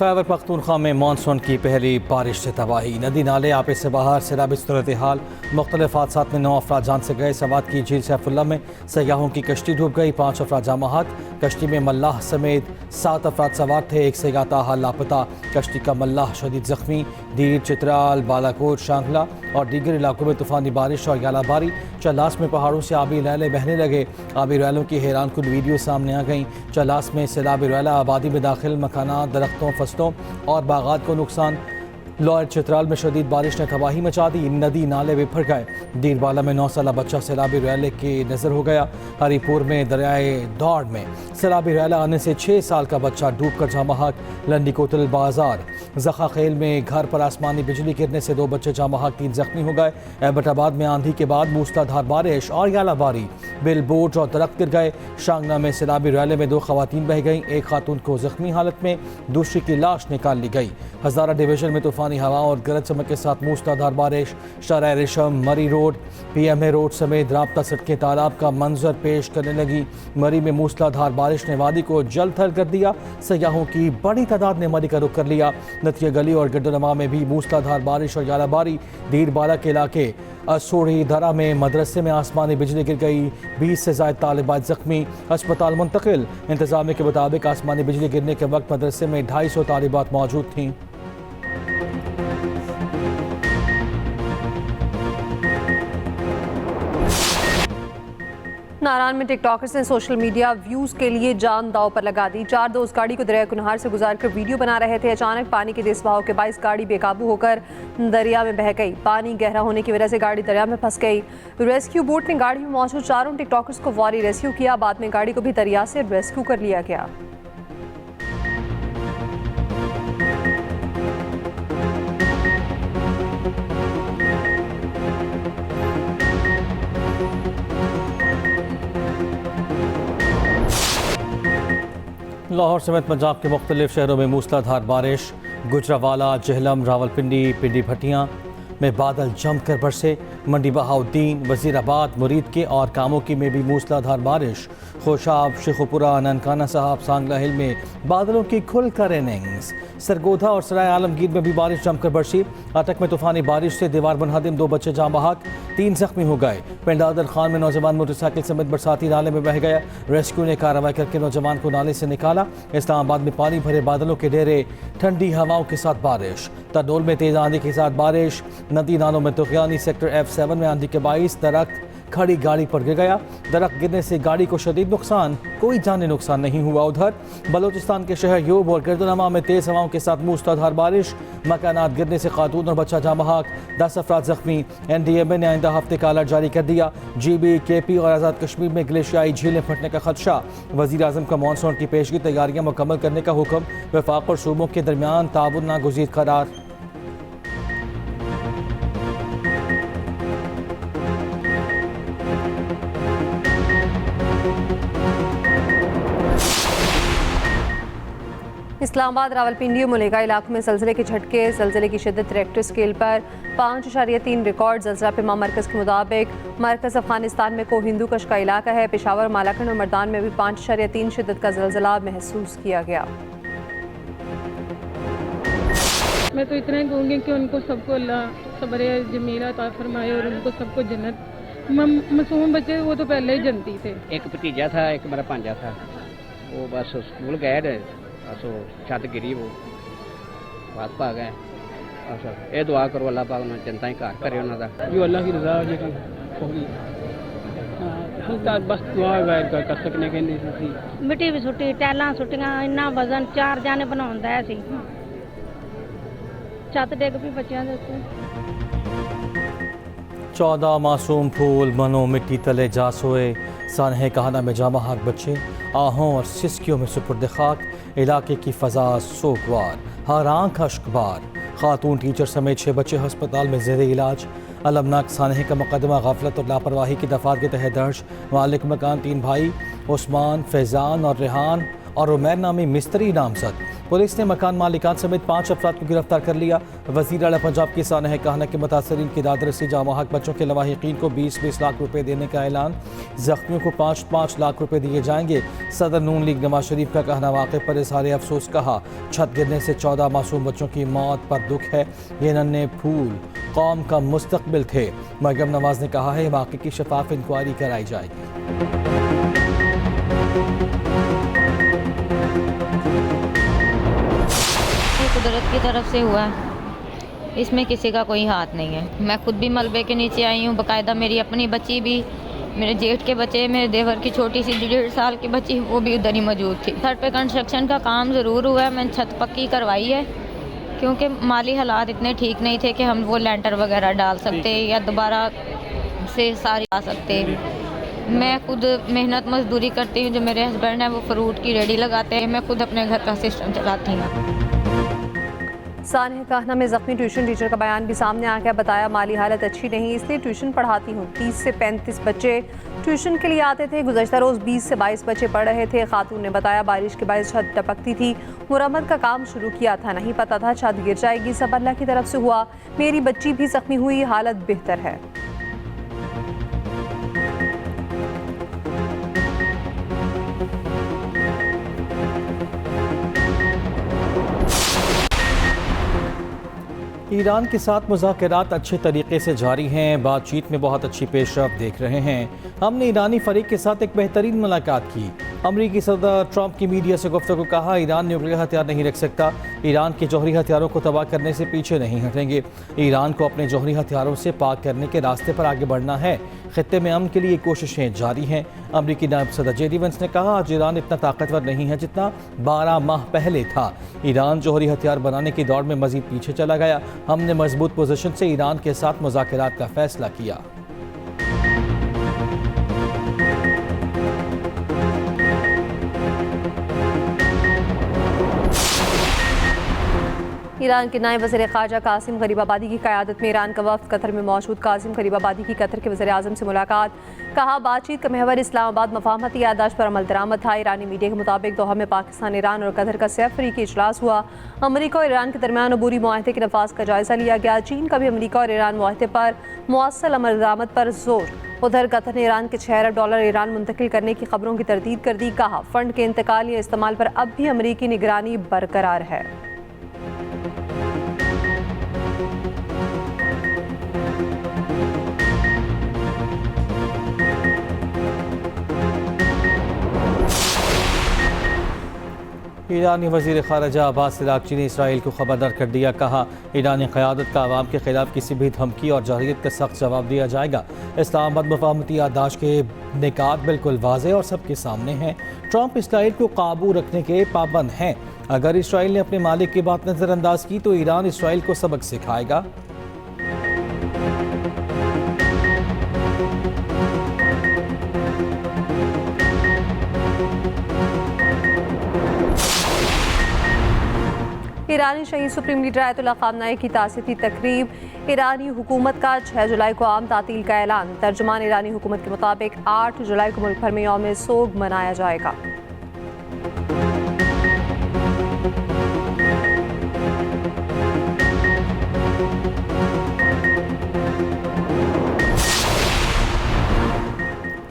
खैबर पख्तूनख्वा में मानसून की पहली बारिश से तबाही, नदी नाले आपे से बाहर, सैलाबी सूरत हाल। मुख्तलिफ हादसात में 9 अफराद जान से गए। सवात की झील सैफुल्ला में सयाहों की कश्ती डूब गई, 5 अफराद जामाहत। कश्ती में मल्लाह समेत 7 अफराद सवार थे, एक सयाह ताहाल लापता। कश्ती का मल्लाह शदीद जख्मी। दीर, चित्राल, बालाकोट, शांगला और दीगर इलाकों में तूफानी बारिश और यालाबारी। चलास में पहाड़ों से आबी रैले बहने लगे। आबी रैलों की हैरानकुन वीडियो सामने आ गई। चलास में सैलाबी रैला आबादी में दाखिल, मकानात, दरख्तों, फसलों और बागात को नुकसान। लॉयर चित्राल में शदीद बारिश ने तबाही मचा दी, नदी नाले बिफर गए। दीरबाला में 9 साला बच्चा सैलाबी रैले के नजर हो गया। हरीपुर में दरियाए दौड़ में सैलाबी रैला आने से 6 साल का बच्चा डूब कर जामहक। लंडी कोतल बाजार जखा खेल में घर पर आसमानी बिजली गिरने से 2 बच्चे जामहक, 3 जख्मी हो गए। एबटाबाद में आंधी के बाद मूसलाधार बारिश और यालाबारी, बिल बोर्ड और दरख्त गिर गए। शांगना में सैलाबी रैले में 2 खवातीन बह गईं, एक खातून को जख्मी हालत में, दूसरी की लाश निकाल ली गई। हजारा डिवीजन में तूफानी हवा और गरज चमक के साथ मूसलाधार बारिश। शाहराह रेशम, मरी रोड, PMA रोड समेत राब्ता सड़कें तालाब का मंजर पेश करने लगी। मरी में मूसलाधार बारिश ने वादी को जल थल कर दिया। सयाहों की बड़ी तादाद ने मरी का रुख कर लिया। नथिया गली और गड्डोनमा में भी मूसलाधार बारिश और यालाबारी। दीरबाला के इलाके असोड़ी दरा में मदरसे में आसमानी बिजली गिर गई, 20 से ज़ायद तालिबात जख्मी, अस्पताल मुंतकिल। इंतजामिया के मुताबिक आसमानी बिजली गिरने के वक्त मदरसे में 250 तालिबात मौजूद थीं। नारायण में टिकटॉकर्स ने सोशल मीडिया व्यूज के लिए जान दांव पर लगा दी। 4 दोस्त गाड़ी को दरिया कुनहार से गुजारकर वीडियो बना रहे थे। अचानक पानी के तेज बहाव के बाइस गाड़ी बेकाबू होकर दरिया में बह गई। पानी गहरा होने की वजह से गाड़ी दरिया में फंस गई। रेस्क्यू बोट ने गाड़ी में मौजूद 4 टिकटॉकर्स को फौरी रेस्क्यू किया। बाद में गाड़ी को भी दरिया से रेस्क्यू कर लिया गया। लाहौर समेत पंजाब के मुख्तलिफ शहरों में मूसलाधार बारिश। गुजरावाला, जहलम, रावलपिंडी, पिंडी भट्टियाँ में बादल जमकर बरसे। मंडी बहाउद्दीन, वजीराबाद, मुरीद के और कामोकी में भी मूसलाधार बारिश। खोशाब, शेखुपुरा, ननकाना साहब, सांगला हिल में बादलों की खुलकर इनिंग्स। सरगोधा और सराय आलमगीर में भी बारिश जमकर बरसी। अटक में तूफानी बारिश से दीवार बनहदिम 2 बच्चे जाँ बहक, 3 जख्मी हो गए। पिंड आदर खान में नौजवान मोटरसाइकिल समेत बरसाती नाले में बह गया। रेस्क्यू ने कार्रवाई करके नौजवान को नाले से निकाला। इस्लामाबाद में पानी भरे बादलों के डेरे, ठंडी हवाओं के साथ बारिश। तडोल में तेज आंधी के साथ बारिश। नदी नालों में तुगयानी। सेक्टर F7 में आंधी के 22 दरख्त खड़ी गाड़ी पर गिर गया। दरख्त गिरने से गाड़ी को शदीद नुकसान, कोई जानी नुकसान नहीं हुआ। उधर बलोचिस्तान के शहर यूब और गर्दनमा में तेज हवाओं के साथ मूसलाधार बारिश। मकानात गिरने से खातून और बच्चा जाँ बहक, 10 अफराद जख्मी। NDMA ने आइंदा हफ्ते का अलर्ट जारी कर दिया। GB, KP और आज़ाद कश्मीर में ग्लेशियाई झीलें फटने का खदशा। वज़ीर आज़म का मानसून की पेशगी तैयारियाँ मुकम्मल करने का हुक्म। वफाक और सूबों के दरमियान ताउन नागुज़ीर करार। इस्लामाबाद, रावलपिंडी और मुलेगा इलाकों में ज़लज़ले के झटके। ज़लज़ले की शिद्दत रिक्टर स्केल पर 5.3 रिकॉर्ड। ज़लज़ला पेमा मरकज़ के मुताबिक मरकज़ अफ़गानिस्तान में कोहिंदू कश का इलाका है। पेशावर, मालाखंड और मर्दान में भी 5.3 शिद्दत का ज़लज़ला महसूस किया गया। मैं तो इतना ही कहूँगी कि उनको सबको अल्लाह सब्र जमीला अता फरमाए और उनको सबको जन्नत। मासूम बच्चे वो तो पहले ही जन्नती थे। एक भतीजा था, एक मेरा भांजा था। वो बस स्कूल गए, बस वो छत गिरी, वो बात पा गए। अच्छा, ये दुआ करो अल्लाह पाक उन्हें चिंता ही घर करे उन्होंने जो अल्लाह की रजा हो होगी। बस दुआ कर सकने के नहीं। मिट्टी भी सुट्टी, टैलां सुट्टियां, इन्ना वजन 4 जाने बनाउंदा सी। छत डिग भी बच्चों के उत्ते। 14 मासूम फूल मनो मिट्टी तले जा सोए। सानहे कहाना में जामा हक बच्चे आहों और सिसकियों में सुपुर्द खाक। इलाके की फ़ज़ा सोगवार, हर आँख अश्कबार। खातून टीचर समेत 6 बच्चे अस्पताल में ज़ेरे इलाज। अलमनाक सानहे का मुकदमा गफलत और लापरवाही की दफ़ात के तहत दर्ज। मालिक मकान 3 भाई उस्मान, फैज़ान और रेहान और उमैर नामी मिस्त्री नामजद। पुलिस ने मकान मालिकान समेत 5 अफराद को गिरफ्तार कर लिया। वज़ीर आला पंजाब की सानह कहना कि मुतासरीन की दाद रसी जामहक बच्चों के लवाहिकीन को 20-20 लाख रुपए देने का ऐलान, जख्मियों को 5-5 लाख रुपए दिए जाएंगे। सदर नून लीग नवाज शरीफ का कहना, वाक़े पर इजहार अफसोस कहा, छत गिरने से 14 मासूम बच्चों की मौत पर दुख है, ये नन्हे फूल कौम का मुस्तकबिल थे। मरियम नवाज ने कहा है वाक़े की शफाफ इंक्वायरी कराई जाएगी। कुदरत की तरफ से हुआ है, इसमें किसी का कोई हाथ नहीं है। मैं खुद भी मलबे के नीचे आई हूँ, बाकायदा मेरी अपनी बच्ची भी, मेरे जेठ के बच्चे, मेरे देवर की छोटी सी 1.5 साल की बच्ची, वो भी उधर ही मौजूद थी। छत पे कंस्ट्रक्शन का काम ज़रूर हुआ है, मैंने छत पक्की करवाई है क्योंकि माली हालात इतने ठीक नहीं थे कि हम वो लेंटर वगैरह डाल सकते या दोबारा से सारी आ सकते। मैं खुद मेहनत मजदूरी करती हूँ, जो मेरे हस्बैंड हैं वो फ्रूट की रेडी लगाते हैं, मैं खुद अपने घर का सिस्टम चलाती हूँ। सानह कहना में जख्मी ट्यूशन टीचर का बयान भी सामने आ गया। बताया, माली हालत अच्छी नहीं, इसलिए ट्यूशन पढ़ाती हूँ। 30 से 35 बच्चे ट्यूशन के लिए आते थे। गुज़श्ता रोज़ 20 से 22 बच्चे पढ़ रहे थे। खातून ने बताया, बारिश के बायस छत टपकती थी, मुरम्मत का काम शुरू किया था, नहीं पता था छत गिर जाएगी। सब अल्लाह की तरफ से हुआ। मेरी बच्ची भी जख्मी हुई, हालत बेहतर है। ईरान के साथ मुज़ाकरात अच्छे तरीके से जारी हैं, बातचीत में बहुत अच्छी पेशरफ्त देख रहे हैं। हमने ईरानी फरीक के साथ एक बेहतरीन मुलाकात की। अमरीकी सदर ट्रंप की मीडिया से गुफ्तगू, कहा ईरान न्यूक्लियर हथियार नहीं रख सकता, ईरान के जौहरी हथियारों को तबाह करने से पीछे नहीं हटेंगे। ईरान को अपने जौहरी हथियारों से पाक करने के रास्ते पर आगे बढ़ना है। खित्ते में अमन के लिए कोशिशें जारी हैं। अमरीकी नायब सदर जेडी वेंस ने कहा, आज ईरान इतना ताकतवर नहीं है जितना 12 माह पहले था। ईरान जौहरी हथियार बनाने की दौड़ में मजीद पीछे चला गया। हमने मजबूत पोजीशन से ईरान के साथ मुज़ाकरात का फैसला किया। ईरान के नायब वज़ीर ख़ारजा कासिम गरीबाबादी की क़यादत में ईरान का वफ़द कतर में मौजूद। कासिम गरीबाबादी की कतर के वज़ीर आज़म से मुलाकात। कहा, बातचीत का महवर इस्लामाबाद मफाहमती याददाश्त पर अमल दरामद था। ईरानी मीडिया के मुताबिक दोहा में पाकिस्तान, ईरान और कतर का सैफरी इजलास हुआ। अमरीका और ईरान के दरमियान अबूरी मुआहदे के नफाज का जायज़ा लिया गया। चीन का भी अमरीका और ईरान मुआहदे पर मुअस्सल अमल दरामद पर जोर। उधर कतर ने ईरान के $6 अरब ईरान मुंतकिल करने की खबरों की तरदीद कर दी। कहा, फंड के इंतकाल या इस्तेमाल पर अब भी अमरीकी निगरानी बरकरार है। ईरानी वज़ीर ख़ारजा अब्बास अराग़ची ने इसराइल को खबरदार कर दिया। कहा, ईरानी क़यादत का अवाम के खिलाफ किसी भी धमकी और जरहियत का सख्त जवाब दिया जाएगा। इस्लामाबाद मफाहमती याददाश्त के निकात बिल्कुल वाज़ेह और सबके सामने हैं। ट्रंप इसराइल को काबू रखने के पाबंद हैं। अगर इसराइल ने अपने मालिक की बात नज़रअंदाज की तो ईरान इसराइल को सबक सिखाएगा। ईरानी शहीद सुप्रीम लीडर आयतुल्लाह ख़ामनेई की तासीसी तकरीब। ईरानी हुकूमत का 6 जुलाई को आम तातील का ऐलान। तर्जुमान ईरानी हुकूमत के मुताबिक 8 जुलाई को मुल्क भर में यौम सोग मनाया जाएगा।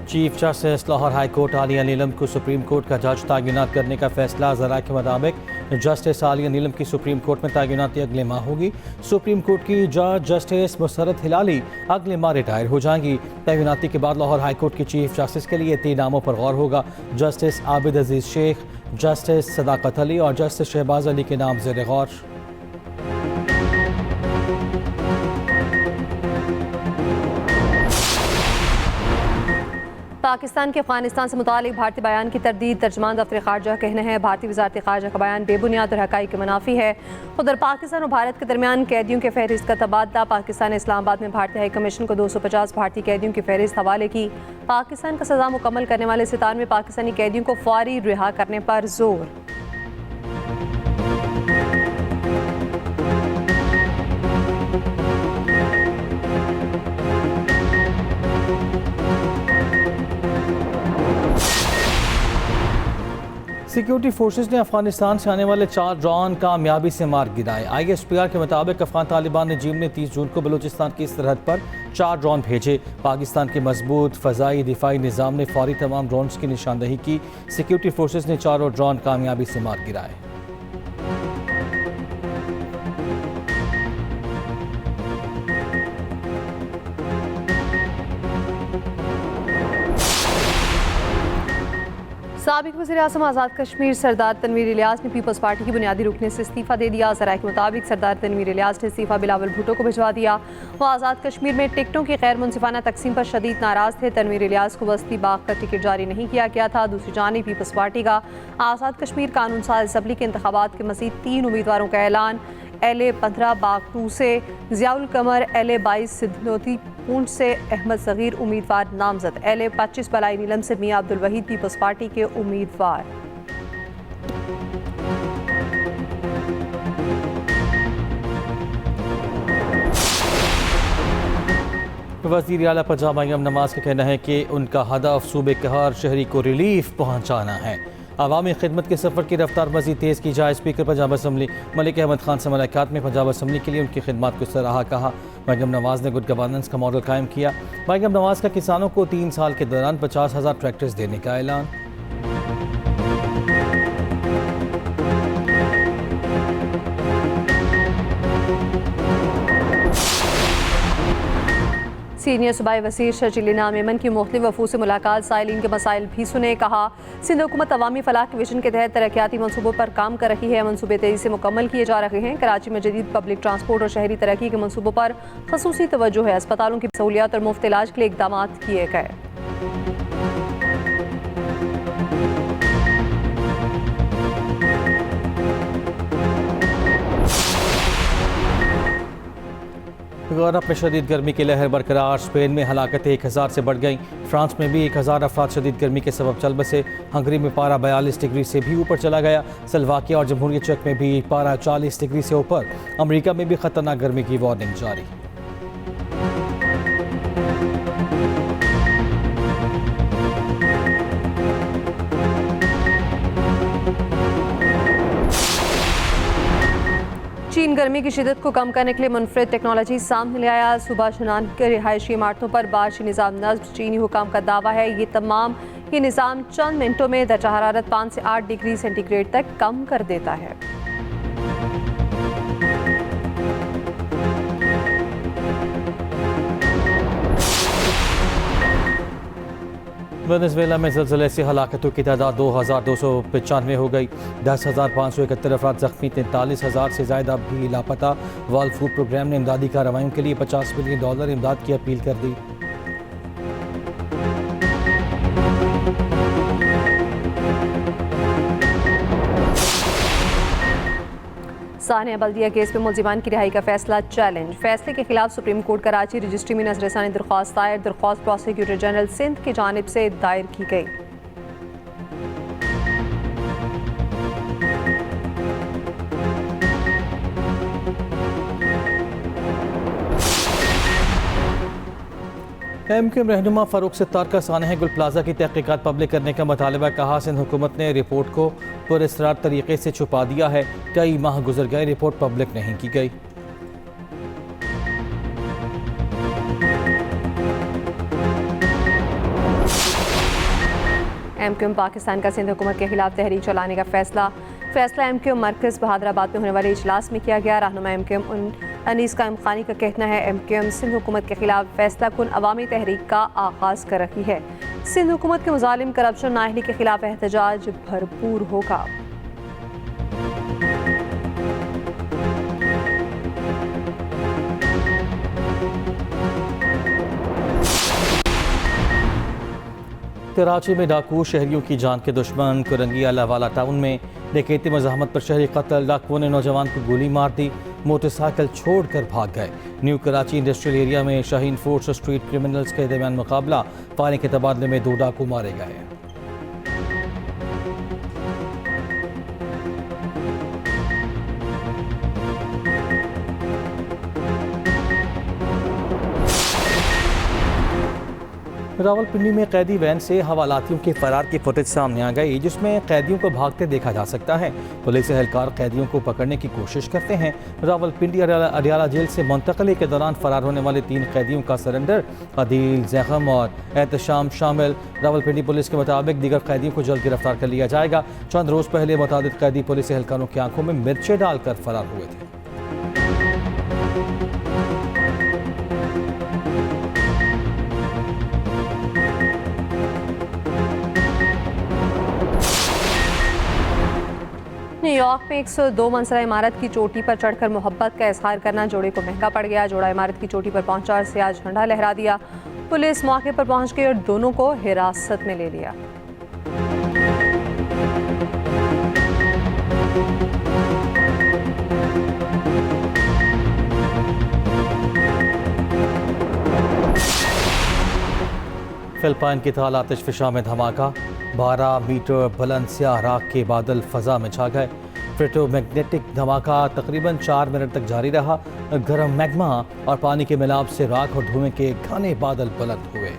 Chief justice Lahore high court आलिया नीलम को सुप्रीम कोर्ट का जज तैनात करने का फैसला। ज़रा के मुताबिक जस्टिस आलिया नीलम की सुप्रीम कोर्ट में तैनाती अगले माह होगी। सुप्रीम कोर्ट की जज जस्टिस मुसरत हिलाली अगले माह रिटायर हो जाएंगी। तैनाती के बाद लाहौर हाई कोर्ट की चीफ जस्टिस के लिए 3 नामों पर गौर होगा। जस्टिस आबिद अजीज़ शेख, जस्टिस सदाकत अली और जस्टिस शहबाज अली के नाम ज़ेर गौर। पाकिस्तान के अफगानिस्तान से मुतालिक भारतीय बयान की तरदीद। तर्जमान दफ्तर ख़ारजा कहना है, भारतीय वज़ारत ख़ारजा का बयान बेबुनियाद और हक़ाइक़ के मुनाफी है। उधर पाकिस्तान और भारत के दरमियान कैदियों के फहरिस्त का तबादला। पाकिस्तान ने इस्लामाबाद में भारतीय हाई कमीशन को 250 भारतीय कैदियों की फहरिस्त हवाले की। पाकिस्तान का सज़ा मुकम्मल करने वाले 97 पाकिस्तानी कैदियों को फौरी रिहा करने पर जोर। सिक्योरिटी फोर्सेस ने अफगानिस्तान से आने वाले 4 ड्रोन कामयाबी से मार गिराए। ISPR के मुताबिक अफगान तालिबान ने जीम ने 30 जून को बलूचिस्तान की सरहद पर 4 ड्रोन भेजे। पाकिस्तान के मजबूत फ़ज़ाई दिफाई निज़ाम ने फौरी तमाम ड्रोन्स की निशानदही की। सिक्योरिटी फोर्सेस ने 4 ड्रोन कामयाबी से मार गिराए। साबिक वज़ीर-ए-आज़म आज़ाद कश्मीर सरदार तनवीर इलियास ने पीपल्स पार्टी की बुनियादी रुकने से इस्तीफ़ा दे दिया। ज़राए के मुताबिक सरदार तनवीर इलियास ने इस्तीफ़ा बिलावल भुट्टो को भिजवा दिया। वो आज़ाद कश्मीर में टिकटों की गैर मुनसिफाना तकसीम पर शदीद नाराज़ थे। तनवीर इलियास को वस्ती बाग का टिकट जारी नहीं किया गया था। दूसरी जानिब पीपल्स पार्टी का आज़ाद कश्मीर कानून साज असम्बली के इंतखाबात के मज़ीद 3 उम्मीदवारों का ऐलान। LA-15 बाग 2 से ज़ियाउल कमर, LA-22 सिद्धनोती पूंछ से अहमद सगीर उम्मीदवार नामजद, LA-25 बलाई नीलम से मियां अब्दुल वहीद पीपल्स पार्टी के उम्मीदवार। वज़ीर आला पंजाब मरियम नवाज का कहना है कि उनका हदफ सूबे के हर शहरी को रिलीफ पहुँचाना है। अवामी खिदमत के सफ़र की रफ्तार मज़ीद तेज़ की जाए। स्पीकर पंजाब असम्बली मलिक अहमद खान से मुलाकात में पंजाब असम्बली के लिए उनकी खिदमत को सराहा। कहा मरियम नवाज ने गुड गवर्नेंस का मॉडल कायम किया। मरियम नवाज का किसानों को 3 साल के दौरान 50,000 ट्रैक्टर्स देने का ऐलान। सीनियर सूबाई वज़ीर शर्जील इनाम मेमन की मुख्तलिफ वफूद से मुलाकात, साइलिन के मसाइल भी सुने। कहा सिंध हुकूमत अवामी फलाह के विजन के तहत तरक्याती मनसूबों पर काम कर रही है। मनसूबे तेज़ी से मुकम्मल किए जा रहे हैं। कराची में जदीद पब्लिक ट्रांसपोर्ट और शहरी तरक्की के मनसूबों पर खसूसी तवज्जो है। अस्पतालों की सहूलियात और मुफ्त इलाज के लिए इकदाम किए गए। यूरोप में शदीद गर्मी की लहर बरकरार। स्पेन में हलाकतें 1000 से बढ़ गईं। फ्रांस में भी 1000 अफराद शदीद गर्मी के सबब चल बसे। हंगरी में पारा 42 डिग्री से भी ऊपर चला गया। स्लोवाकिया और जमहूरियत चेक में भी पारा 40 डिग्री से ऊपर। अमेरिका में भी खतरनाक गर्मी की वार्निंग जारी। चीन गर्मी की शिदत को कम करने के लिए मुनफरिद टेक्नोलॉजी सामने ले आया। सुबह शनान के रिहायशी इमारतों पर बारिशी निज़ाम नस्ब। चीनी हुकाम का दावा है ये निज़ाम चंद मिनटों में दर्जा हरारत 5 से 8 डिग्री सेंटीग्रेड तक कम कर देता है। वेनेजुएला में ज़लज़ले से हलाकतों की तादाद 2295 हो गई। 10,571 अफराद जख्मी, 43,000 से ज़्यादा भी लापता। वर्ल्ड फूड प्रोग्राम ने इमदादी कार्रवाइयों के लिए $50 मिलियन इमदाद की अपील कर दी। सानिया बल्दिया केस में मुल्जिमान की रिहाई का फैसला चैलेंज। फैसले के खिलाफ सुप्रीम कोर्ट कराची रजिस्ट्री में नजरसानी दरख्वास्त दायर। दरख्वास्त प्रोसिक्यूटर जनरल सिंध की जानिब से दायर की गई। MQM रहनुमा फ़ारूक सत्तार का सानह गुल प्लाजा की तहकीकात पब्लिक करने का मुतालबा। कहा सिंध हुकूमत ने रिपोर्ट को पुरअसरार तरीके से छुपा दिया है। कई माह गुजर गए, रिपोर्ट पब्लिक नहीं की गई। MQM पाकिस्तान का सिंध हुकूमत के खिलाफ तहरीक चलाने का फैसला MQM मरकज़ बहादराबाद में होने वाले इजलास में किया गया। रहनुमा MQM अनीस कायम खानी का कहना है MQM सिंध हुकूमत के खिलाफ फैसला कुन अवामी तहरीक का आगाज़ कर रही है। सिंध हुकूमत के मुजालिम करप्शन नाअहली के खिलाफ एहतजाज भरपूर होगा। कराची में डाकू शहरियों की जान के दुश्मन। कुरंगी अलावाला टाउन में डकैती मज़ाहमत पर शहरी कत्ल। डाकुओं ने नौजवान को गोली मार दी, मोटरसाइकिल छोड़कर भाग गए। न्यू कराची इंडस्ट्रियल एरिया में शाहीन फोर्स और स्ट्रीट क्रिमिनल्स के दरमियान मुकाबला। फायरिंग के तबादले में 2 डाकू मारे गए। रावलपिंडी में कैदी वैन से हवालातियों के फरार की फुटेज सामने आ गई, जिसमें कैदियों को भागते देखा जा सकता है। पुलिस एहलकार कैदियों को पकड़ने की कोशिश करते हैं। रावलपिंडी अडियाला जेल से मुंतकली के दौरान फरार होने वाले 3 कैदियों का सरेंडर, अदील, जख्म और एहतशाम शामिल। रावलपिंडी पुलिस के मुताबिक दीगर कैदियों को जल्द गिरफ्तार कर लिया जाएगा। चंद रोज पहले मुतादिद कैदी पुलिस एहलकारों की आंखों में मिर्चें डालकर फरार हुए थे। न्यूयॉर्क में 102 मंजिला इमारत की चोटी पर चढ़कर मोहब्बत का इजहार करना जोड़े को महंगा पड़ गया। जोड़ा इमारत की चोटी पर पहुंचा और सियाह झंडा लहरा दिया। पुलिस मौके पर पहुंच गई और दोनों को हिरासत में ले लिया। फिलिपाइन की ताल आतिशफिशा में धमाका, 12 मीटर बुलंद स्याह राख के बादल फजा में छा गए। फ्रेटोमैग्नेटिक धमाका तकरीबन 4 मिनट तक जारी रहा। गर्म मैग्मा और पानी के मिलाप से राख और धुएं के घने बादल बुलंद हुए।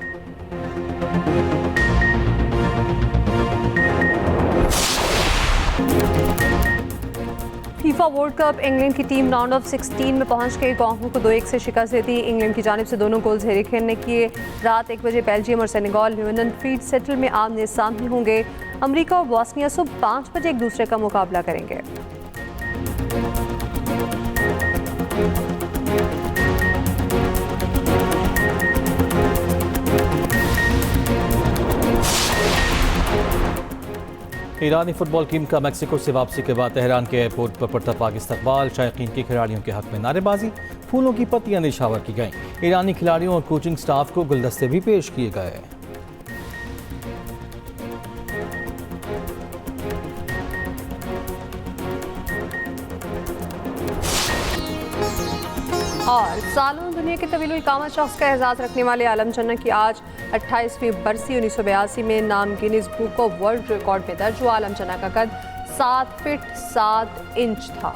फीफा वर्ल्ड कप इंग्लैंड की टीम राउंड ऑफ 16 में पहुंच गई। कॉन्गो को 2-1 से शिकस्त देती। इंग्लैंड की जानिब से दोनों गोल्स हैरी केन ने किए। रात 1 बजे बेल्जियम और सेनेगल न्यूनन फ्रीड सेटल में आमने सामने होंगे। अमेरिका और बॉस्निया सुबह 5 बजे एक दूसरे का मुकाबला करेंगे। ईरानी फुटबॉल टीम का मैक्सिको से वापसी के बाद तेहरान के एयरपोर्ट पर पुरतपाक इस्तकबाल। शायकीन के खिलाड़ियों के हक में नारेबाजी, फूलों की पत्तियां निछावर की गईं। ईरानी खिलाड़ियों और कोचिंग स्टाफ को गुलदस्ते भी पेश किए गए। और सालों दुनिया के तवील इकामत शख्स का एजाज़ रखने वाले आलम चन्ना की आज 28वीं बरसी। 1982 में नाम Guinness book of world record में दर्ज हुआ। आलम चन्ना का कद 7 फीट 7 इंच था।